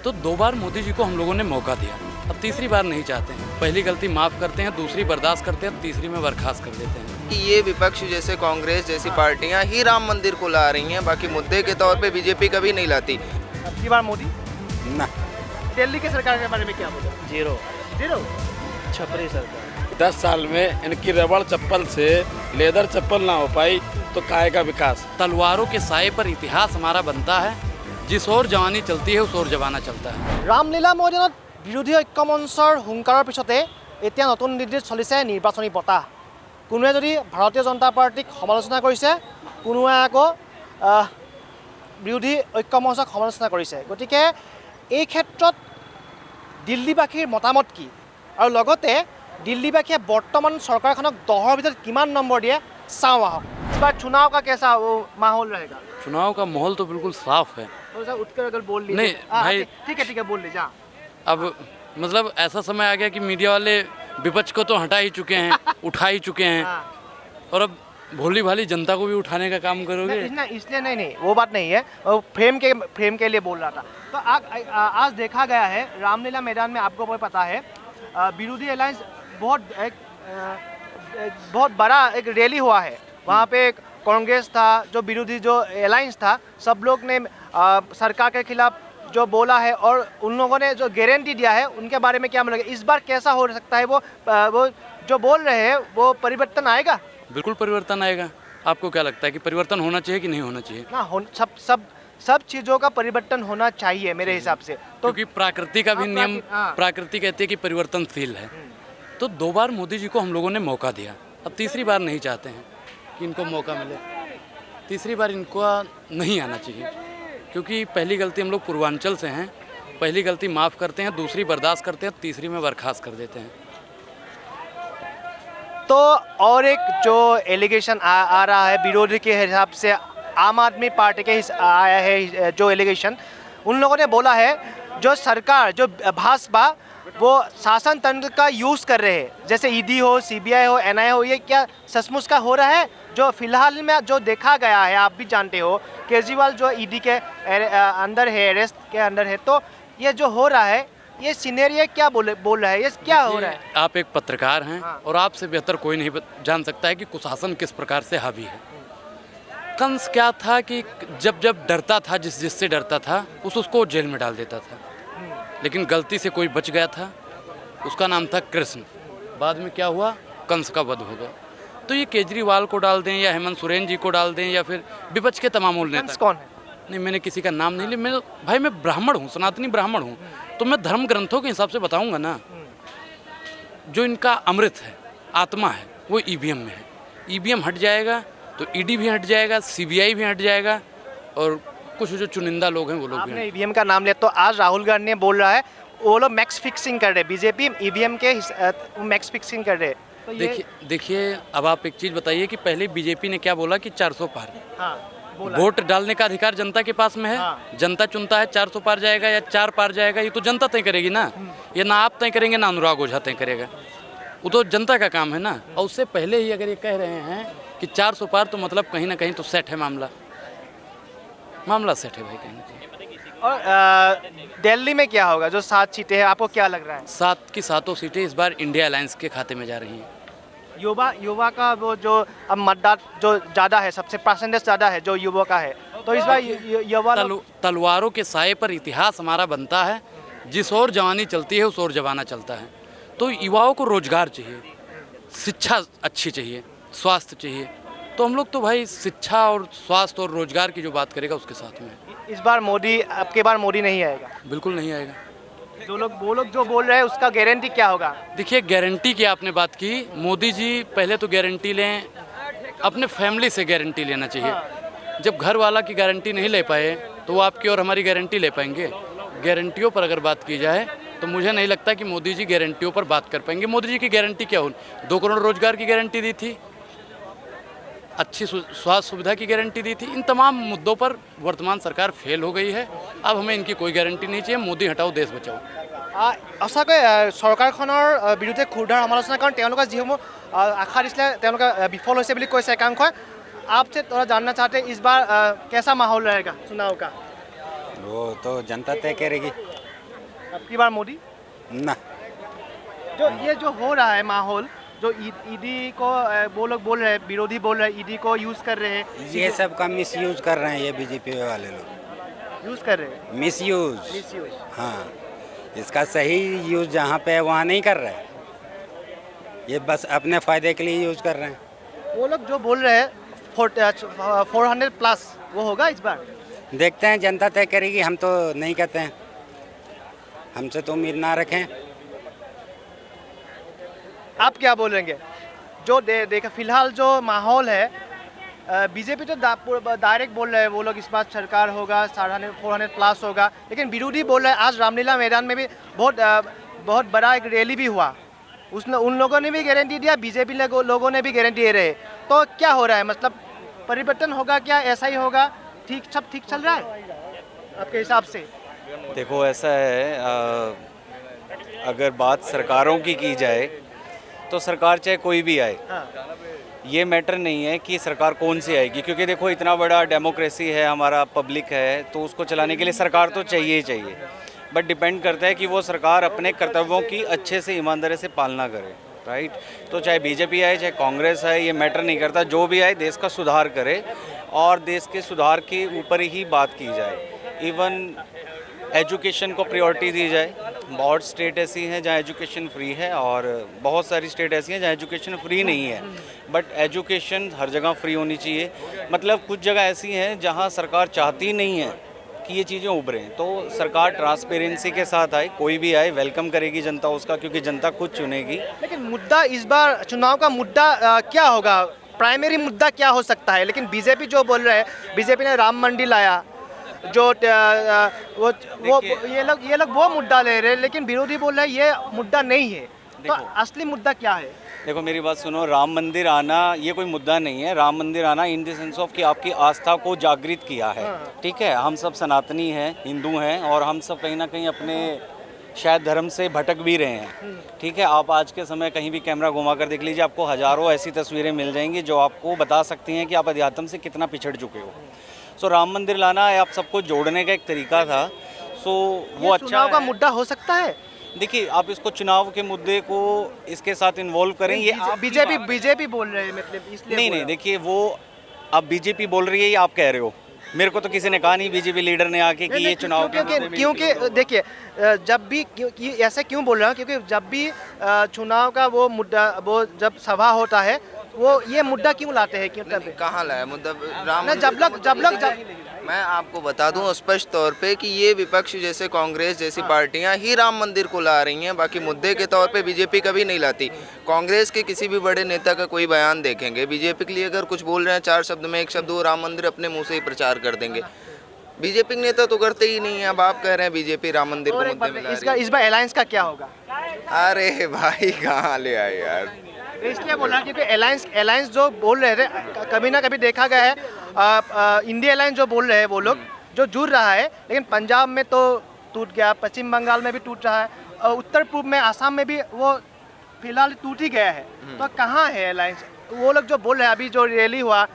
तो 2 बार मोदी जी को हम लोगों ने मौका दिया, अब तीसरी बार नहीं चाहते हैं। पहली गलती माफ़ करते हैं, दूसरी बर्दाश्त करते हैं, तीसरी में बर्खास्त कर देते हैं। कि ये विपक्ष जैसे कांग्रेस जैसी पार्टियां ही राम मंदिर को ला रही हैं, बाकी मुद्दे के तौर पे बीजेपी कभी नहीं लाती। अब की बार मोदी ना। दिल्ली की सरकार के बारे में क्या बोला? जीरो जीरो छपरी सरकार। 10 साल में इनकी रबड़ चप्पल से लेदर चप्पल ना हो पाई तो काय का विकास। तलवारों के साए पर इतिहास हमारा बनता है, जिस ओर जवानी चलती है उस ओर जमाना चलता है। रामलीला ময়দানত বিৰোধী ঐক্য মঞ্চৰ হুংকাৰৰ পিছতে এতিয়া নতুন দিল্লীত চলিছে নিৰ্বাচনী বতাহ। কোনোৱে যদি ভাৰতীয় জনতা পাৰ্টিক সমালোচনা কৰিছে, কোনোৱে আকৌ বিৰোধী ঐক্য মঞ্চক সমালোচনা কৰিছে। গতিকে এই ক্ষেত্ৰত দিল্লীবাসীৰ মতামত কি, আৰু লগতে দিল্লীবাসীয়ে বৰ্তমান চৰকাৰখনক 10ৰ ভিতৰত কিমান নম্বৰ দিয়ে চাওঁ আহক। इस बार चुनाव का कैसा वो माहौल रहेगा? चुनाव का माहौल तो बिल्कुल साफ है। थोड़ा उठकर अगर बोल लीजिए। नहीं भाई, ठीक है बोल लीजिए। अब मतलब ऐसा समय आ गया कि मीडिया वाले विपक्ष को तो हटा ही चुके हैं, उठा ही चुके हैं, और अब भोली भाली जनता को भी उठाने का काम करोगे? इसलिए नहीं, वो बात नहीं है, वो फ्रेम के लिए बोल रहा था। तो आज देखा गया है रामलीला मैदान में, आपको पता है विरोधी अलायंस बहुत बड़ा एक रैली हुआ है। वहाँ पे कांग्रेस था, जो विरोधी जो अलायंस था, सब लोग ने सरकार के खिलाफ जो बोला है और उन लोगों ने जो गारंटी दिया है उनके बारे में क्या मिलेगा? इस बार कैसा हो सकता है? वो जो बोल रहे हैं वो परिवर्तन आएगा? बिल्कुल परिवर्तन आएगा। आपको क्या लगता है कि परिवर्तन होना चाहिए कि नहीं होना चाहिए? ना, सब चीज़ों का परिवर्तन होना चाहिए मेरे हिसाब से। तो क्योंकि प्रकृति का भी नियम, प्रकृति कहती है कि परिवर्तनशील है। तो 2 बार मोदी जी को हम लोगों ने मौका दिया, अब तीसरी बार नहीं चाहते हैं कि इनको मौका मिले। तीसरी बार इनको नहीं आना चाहिए, क्योंकि पहली गलती हम लोग पूर्वांचल से हैं। पहली गलती माफ़ करते हैं, दूसरी बर्दाश्त करते हैं, तीसरी में बर्खास्त कर देते हैं। तो और एक जो एलिगेशन आ रहा है विरोधी के हिसाब से, आम आदमी पार्टी के आया है जो एलिगेशन, उन लोगों ने बोला है जो सरकार जो भाजपा वो शासन तंत्र का यूज़ कर रहे हैं, जैसे ईडी हो, सीबीआई हो, एनआईए हो, ये क्या सचमुच का हो रहा है? जो फिलहाल में जो देखा गया है, आप भी जानते हो, केजरीवाल जो ईडी के अंदर है, अरेस्ट के अंदर है, तो ये जो हो रहा है, ये सीनेरियो क्या बोल रहा है, ये क्या हो रहा है? आप एक पत्रकार हैं, और आपसे बेहतर कोई नहीं जान सकता है कि कुशासन किस प्रकार से हावी है। कंस क्या था कि जब डरता था, जिससे डरता था उसको जेल में डाल देता था, लेकिन गलती से कोई बच गया था, उसका नाम था कृष्ण। बाद में क्या हुआ? कंस का वध हो गया। तो ये केजरीवाल को डाल दें या हेमंत सोरेन जी को डाल दें या फिर विपक्ष के तमाम नेता। कौन है? नहीं, मैंने किसी का नाम नहीं लिया। भाई मैं ब्राह्मण हूँ, सनातनी ब्राह्मण हूँ, तो मैं धर्म ग्रंथों के हिसाब से बताऊँगा ना। जो इनका अमृत है, आत्मा है, वो ईवीएम में है। ईवीएम हट जाएगा तो ईडी भी हट जाएगा, सीबीआई भी हट जाएगा, और कुछ जो चुनिंदा लोग हैं वो लोग भी। आपने ईवीएम का नाम लिया, तो आज राहुल गांधी बोल रहा है वो लोग मैक्स फिक्सिंग कर रहे हैं, बीजेपी ईवीएम के मैक्स फिक्सिंग कर रहे हैं। तो देखिए, अब आप एक चीज़ बताइए कि पहले बीजेपी ने क्या बोला कि 400 पार। बोला। वोट डालने का अधिकार जनता के पास में है। जनता चुनता है 400 पार जाएगा या 4 पार जाएगा, ये तो जनता तय करेगी ना। ये ना आप तय करेंगे ना अनुराग ओझा तय करेगा, वो तो जनता का काम है ना। और उससे पहले ही अगर ये कह रहे हैं कि 400 पार, तो मतलब कहीं ना कहीं तो सेट है मामला सेट है भाई, कहीं ना कहीं। और दिल्ली में क्या होगा? जो 7 सीटें हैं, आपको क्या लग रहा है? 7 की 7 सीटें इस बार इंडिया अलायंस के खाते में जा रही हैं। युवा का वो जो अब मतदान जो ज़्यादा है, सबसे परसेंटेज ज़्यादा है जो युवा का है, तो इस बार युवा तलवारों के साए पर इतिहास हमारा बनता है, जिस ओर जवानी चलती है उस ओर जमाना चलता है। तो युवाओं को रोजगार चाहिए, शिक्षा अच्छी चाहिए, स्वास्थ्य चाहिए। तो हम लोग तो भाई शिक्षा और स्वास्थ्य और रोजगार की जो बात करेगा उसके साथ में। इस बार मोदी, अब की बार मोदी नहीं आएगा? बिल्कुल नहीं आएगा। वो लोग जो बोल रहे हैं उसका गारंटी क्या होगा? देखिए, गारंटी की आपने बात की, मोदी जी पहले तो गारंटी लें, अपने फैमिली से गारंटी लेना चाहिए। जब घर वाला की गारंटी नहीं ले पाए तो वो आपकी और हमारी गारंटी ले पाएंगे? गारंटियों पर अगर बात की जाए तो मुझे नहीं लगता कि मोदी जी गारंटियों पर बात कर पाएंगे। मोदी जी की गारंटी क्या हो? 2 करोड़ रोजगार की गारंटी दी थी, अच्छी स्वास्थ्य सुविधा की गारंटी दी थी। इन तमाम मुद्दों पर वर्तमान सरकार फेल हो गई है। अब हमें इनकी कोई गारंटी नहीं चाहिए। मोदी हटाओ, देश बचाओ। সঁচাকৈ চৰকাৰখনৰ বিৰুদ্ধে ক্ষুৰধাৰ সমালোচনা, কাৰণ তেওঁলোকে যিসমূহ আশা দিছিলে তেওঁলোকে বিফল হৈছে বুলি কৈছে একাংশই। आपसे थोड़ा जानना चाहते हैं इस बार कैसा माहौल रहेगा चुनाव का? वो तो जनता तय करेगी। अब की बार मोदी? ना जो ये जो हो रहा है माहौल, जो ईडी को वो लोग बोल रहे हैं, विरोधी बोल रहे हैं ईडी को यूज कर रहे हैं, ये सब का मिस यूज कर रहे हैं ये बीजेपी वाले लोग, यूज कर रहे हैं, मिस यूज। मिसयूज। हाँ, इसका सही यूज जहाँ पे है वहाँ नहीं कर रहे हैं, ये बस अपने फायदे के लिए यूज कर रहे हैं। वो लोग जो बोल रहे हैं 400 प्लस, वो होगा इस बार? देखते हैं, जनता तय करेगी, हम तो नहीं कहते हैं, हमसे तो उम्मीद ना रखें। आप क्या बोलेंगे? जो देखा फिलहाल जो माहौल है, बीजेपी तो डायरेक्ट बोल रहे हैं वो लोग इस बार सरकार होगा, 400 प्लस होगा, लेकिन विरोधी बोल रहे हैं। आज रामलीला मैदान में भी बहुत बड़ा एक रैली भी हुआ, उसने उन लोगों ने भी गारंटी दिया, बीजेपी लोगों ने भी गारंटी दे रहे। तो क्या हो रहा है, मतलब परिवर्तन होगा क्या, ऐसा ही होगा, सब ठीक चल रहा है आपके हिसाब से? देखो ऐसा है, अगर बात सरकारों की जाए तो सरकार चाहे कोई भी आए, हाँ। ये मैटर नहीं है कि सरकार कौन सी आएगी, क्योंकि देखो इतना बड़ा डेमोक्रेसी है, हमारा पब्लिक है, तो उसको चलाने के लिए सरकार तो चाहिए ही चाहिए। बट डिपेंड करता है कि वो सरकार अपने कर्तव्यों की अच्छे से ईमानदारी से पालना करे, राइट। तो चाहे बीजेपी आए चाहे कांग्रेस आए, ये मैटर नहीं करता, जो भी आए देश का सुधार करे और देश के सुधार के ऊपर ही बात की जाए। इवन एजुकेशन को प्रायोरिटी दी जाए। बहुत स्टेट ऐसी हैं जहाँ एजुकेशन फ्री है और बहुत सारी स्टेट ऐसी हैं जहाँ एजुकेशन फ्री नहीं है, बट एजुकेशन हर जगह फ्री होनी चाहिए। मतलब कुछ जगह ऐसी हैं जहाँ सरकार चाहती नहीं है कि ये चीज़ें उभरें, तो सरकार ट्रांसपेरेंसी के साथ आए, कोई भी आए वेलकम करेगी जनता उसका, क्योंकि जनता खुद चुनेगी। लेकिन मुद्दा इस बार चुनाव का मुद्दा क्या होगा, प्राइमरी मुद्दा क्या हो सकता है? लेकिन बीजेपी जो बोल रहे हैं, बीजेपी ने राम मंडी लाया, जो वो ये लोग वो मुद्दा ले रहे हैं, लेकिन विरोधी बोल रहे हैं ये मुद्दा नहीं है। तो असली मुद्दा क्या है? देखो मेरी बात सुनो, राम मंदिर आना ये कोई मुद्दा नहीं है। राम मंदिर आना इन द सेंस ऑफ कि आपकी आस्था को जागृत किया है, ठीक है। हम सब सनातनी हैं, हिंदू हैं, और हम सब कहीं ना कहीं अपने शायद धर्म से भटक भी रहे हैं, ठीक है। आप आज के समय कहीं भी कैमरा घुमा कर देख लीजिए, आपको हज़ारों ऐसी तस्वीरें मिल जाएंगी जो आपको बता सकती हैं कि आप अध्यात्म से कितना पिछड़ चुके हो। सो राम मंदिर लाना आप सबको जोड़ने का एक तरीका था, सो वो अच्छा चुनाव का है। मुद्दा हो सकता है। देखिए आप इसको चुनाव के मुद्दे को इसके साथ इन्वॉल्व करें, ये बीजेपी बोल रहे हैं, मतलब इसलिए नहीं, देखिए वो अब बीजेपी बोल रही है, ये आप कह रहे हो, मेरे को तो किसी ने कहा नहीं बीजेपी लीडर ने आके कि ये चुनाव क्योंकि देखिए जब भी ऐसे क्यों बोल रहा हूँ, क्योंकि जब भी चुनाव का वो मुद्दा, वो जब सभा होता है, वो ये मुद्दा क्यों लाते हैं? क्यों कहाँ लाया मुद्दा राम ना, जब मैं आपको बता दूं स्पष्ट तौर पे कि ये विपक्ष जैसे कांग्रेस जैसी पार्टियां ही राम मंदिर को ला रही हैं, बाकी मुद्दे के तौर पे बीजेपी कभी नहीं लाती। कांग्रेस के किसी भी बड़े नेता का कोई बयान देखेंगे, बीजेपी के लिए अगर कुछ बोल रहे हैं 4 शब्द में 1 शब्द वो राम मंदिर अपने मुंह से ही प्रचार कर देंगे। बीजेपी के नेता तो करते ही नहीं है। अब आप कह रहे हैं बीजेपी राम मंदिर को मुद्दे में ला रही है। इस बार अलायंस का क्या होगा? अरे भाई कहाँ ले आए यार, इसलिए बोल रहा हूँ क्योंकि अलायंस जो बोल रहे थे, कभी ना कभी देखा गया है, इंडिया अलायंस जो बोल रहे हैं वो लोग जो जुड़ रहा है, लेकिन पंजाब में तो टूट गया, पश्चिम बंगाल में भी टूट रहा है, और उत्तर पूर्व में आसाम में भी वो फिलहाल टूट ही गया है। तो कहाँ है अलायंस? वो लोग जो बोल रहे हैं, अभी जो रैली हुआ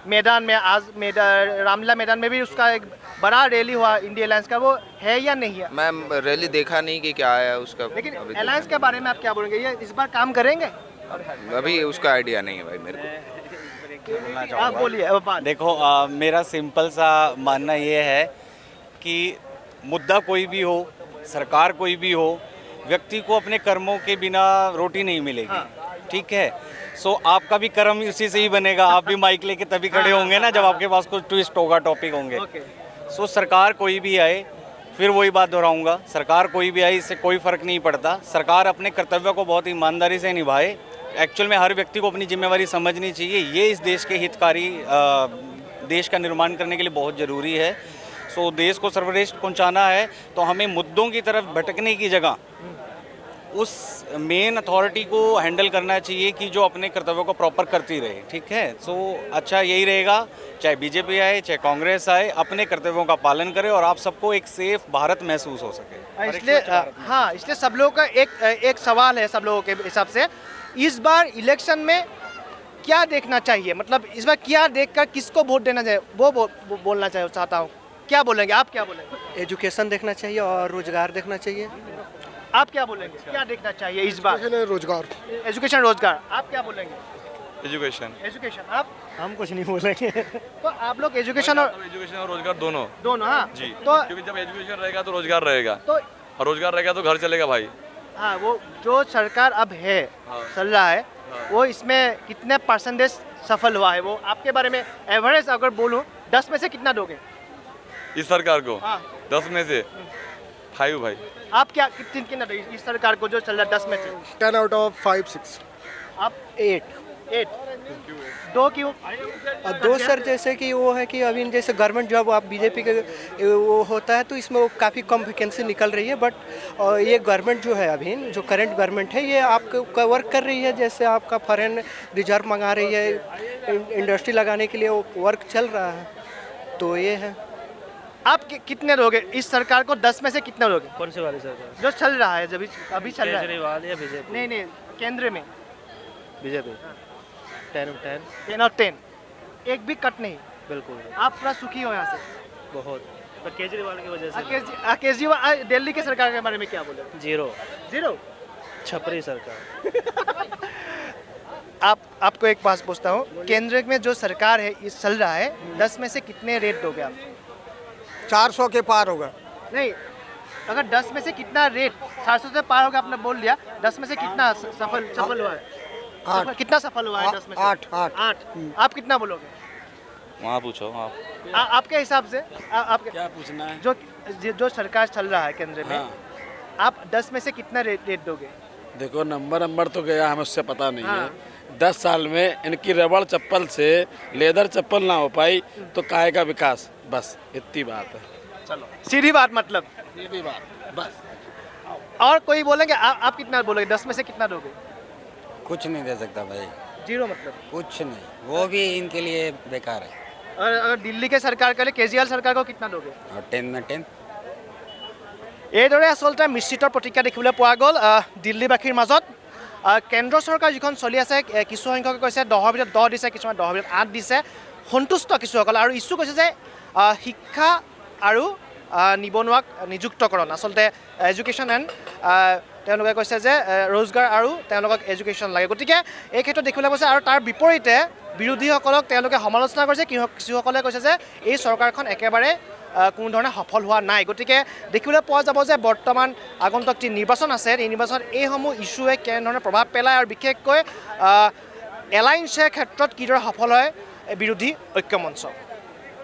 मैदान में, आज रामलीला मैदान में भी उसका एक बड़ा रैली हुआ इंडिया अलायंस का, वो है या नहीं है? मैं रैली देखा नहीं कि क्या आया उसका, लेकिन अलायंस के बारे में आप क्या बोलेंगे? ये इस बार काम करेंगे? अभी उसका आइडिया नहीं है भाई मेरे को। आप बोलिए। देखो मेरा सिंपल सा मानना ये है कि मुद्दा कोई भी हो, सरकार कोई भी हो, व्यक्ति को अपने कर्मों के बिना रोटी नहीं मिलेगी, ठीक है। सो आपका भी कर्म उसी से ही बनेगा, आप भी माइक लेके तभी खड़े होंगे ना जब आपके पास कुछ ट्विस्ट होगा, टॉपिक होंगे। सो सरकार कोई भी आए, फिर वही बात दोहराऊंगा, सरकार कोई भी आए इससे कोई फ़र्क नहीं पड़ता। सरकार अपने कर्तव्य को बहुत ईमानदारी से निभाए। एक्चुअल में हर व्यक्ति को अपनी जिम्मेवारी समझनी चाहिए, ये इस देश के हितकारी देश का निर्माण करने के लिए बहुत ज़रूरी है। सो देश को सर्वश्रेष्ठ पहुंचाना है तो हमें मुद्दों की तरफ भटकने की जगह उस मेन अथॉरिटी को हैंडल करना चाहिए कि जो अपने कर्तव्यों को प्रॉपर करती रहे, ठीक है। सो अच्छा यही रहेगा, चाहे बीजेपी आए चाहे कांग्रेस आए, अपने कर्तव्यों का पालन करें और आप सबको एक सेफ भारत महसूस हो सके। इसलिए हाँ, इसलिए सब लोगों का एक सवाल है सब लोगों के हिसाब से, इस बार इलेक्शन में क्या देखना चाहिए? मतलब इस बार क्या देखकर किसको वोट देना चाहिए, वो बोलना चाहता हूँ। क्या बोलेंगे आप, क्या बोलेंगे? एजुकेशन देखना चाहिए और रोजगार देखना चाहिए। आप क्या बोलेंगे, क्या देखना चाहिए इस बार? रोजगार। एजुकेशन, रोजगार। आप क्या बोलेंगे? एजुकेशन। एजुकेशन। आप? हम कुछ नहीं बोलेंगे। तो आप लोग एजुकेशन और रोजगार दोनों दोनों, हाँ जी। तो क्योंकि जब एजुकेशन रहेगा तो रोजगार रहेगा, तो और रोजगार रहेगा तो घर चलेगा भाई। हाँ, वो जो सरकार अब है, चल रहा है, वो इसमें कितने परसेंटेज सफल हुआ है, वो आपके बारे में एवरेज अगर बोलूं 10 में से कितना दोगे इस सरकार को? हाँ। 10 में से 5 भाई। आप क्या कितना दोगे इस सरकार को जो चल रहा है 10 में से? 10 आउट ऑफ 5-6। आप 8 दो क्यों? दो सर, जैसे कि वो है कि अभी जैसे गवर्नमेंट जॉब आप बीजेपी के वो होता है तो इसमें वो काफ़ी कम वैकेंसी निकल रही है, बट ये गवर्नमेंट जो है अभी जो करंट गवर्नमेंट है ये आपका वर्क कर रही है, जैसे आपका फॉरेन रिजर्व मंगा रही है, इंडस्ट्री लगाने के लिए वो वर्क चल रहा है, तो ये है। आप कितने दोगे इस सरकार को? 10 में से कितना दोगे? कौन सी वाली सरकार? जो चल रहा है, जब अभी चल रहा है। केजरीवाल या बीजेपी? नहीं, केंद्र में बीजेपी। 10 और 10, एक भी कट नहीं। बिल्कुल। आप पूरा सुखी हो यहाँ से? बहुत। तो केजरीवाल की वजह केजरीवाल दिल्ली की सरकार के बारे में क्या बोले? जीरो छपरी सरकार। आपको एक बात पूछता हूँ, केंद्र में जो सरकार है इस चल रहा है, 10 में से कितने रेट दोगे आप? 400 के पार होगा। नहीं, अगर 10 में से कितना रेट 400 से पार होगा, आपने बोल दिया, 10 में से कितना सफल हुआ है? कितना सफल हुआ है 10 में से? 8। आप कितना बोलोगे? वहाँ पूछो आप। आपके हिसाब से आपके क्या पूछना है? जो सरकार चल रहा है केंद्र में, आप 10 में से कितना रेट दोगे? देखो, नंबर तो गया, हमें उससे पता नहीं है। 10 साल में इनकी रबड़ चप्पल से लेदर चप्पल ना हो पाई तो काहे का विकास, बस इतनी बात है। चलो, सीधी बात, मतलब सीधी बात बस। और कोई बोलेंगे? आप कितना बोलोगे? 10 में से कितना दोगे? कुछ नहीं दे सकता भाई, जीरो मतलब कुछ नहीं, वो भी इनके लिए बेकार है। और अगर दिल्ली के सरकार के लिए केजरीवाल सरकार को कितना दोगे? और 10 में 10। এইদৰে আচলতে মিশ্ৰিত প্ৰতিক্ৰিয়া দেখিবলৈ পোৱা গ'ল দিল্লীবাসীৰ মাজত। কেন্দ্ৰ চৰকাৰ যিখন চলি আছে, কিছু সংখ্যকে কৈছে 10ৰ ভিতৰত 10 দিছে, কিছুমান 10ৰ ভিতৰত 8 দিছে, সন্তুষ্ট কিছুসকল। আৰু ইছ্যু কৈছে যে শিক্ষা আৰু নিবনুৱাক নিযুক্তকৰণ, আচলতে এডুকেশ্যন এণ্ড তেওঁলোকে কৈছে যে ৰোজগাৰ আৰু তেওঁলোকক এডুকেশ্যন লাগে। গতিকে এই ক্ষেত্ৰত দেখিবলৈ পাইছে। আৰু তাৰ বিপৰীতে বিৰোধীসকলক তেওঁলোকে সমালোচনা কৰিছে, কিছুসকলে কৈছে যে এই চৰকাৰখন একেবাৰে কোনো ধৰণে সফল হোৱা নাই। গতিকে দেখিবলৈ পোৱা যাব যে বৰ্তমান আগন্তুক যি নিৰ্বাচন আছে, এই নিৰ্বাচনত এইসমূহ ইছ্যুৱে কেনেধৰণে প্ৰভাৱ পেলায় আৰু বিশেষকৈ এলায়েন্সৰ ক্ষেত্ৰত কিদৰে সফল হয় বিৰোধী ঐক্যমঞ্চ।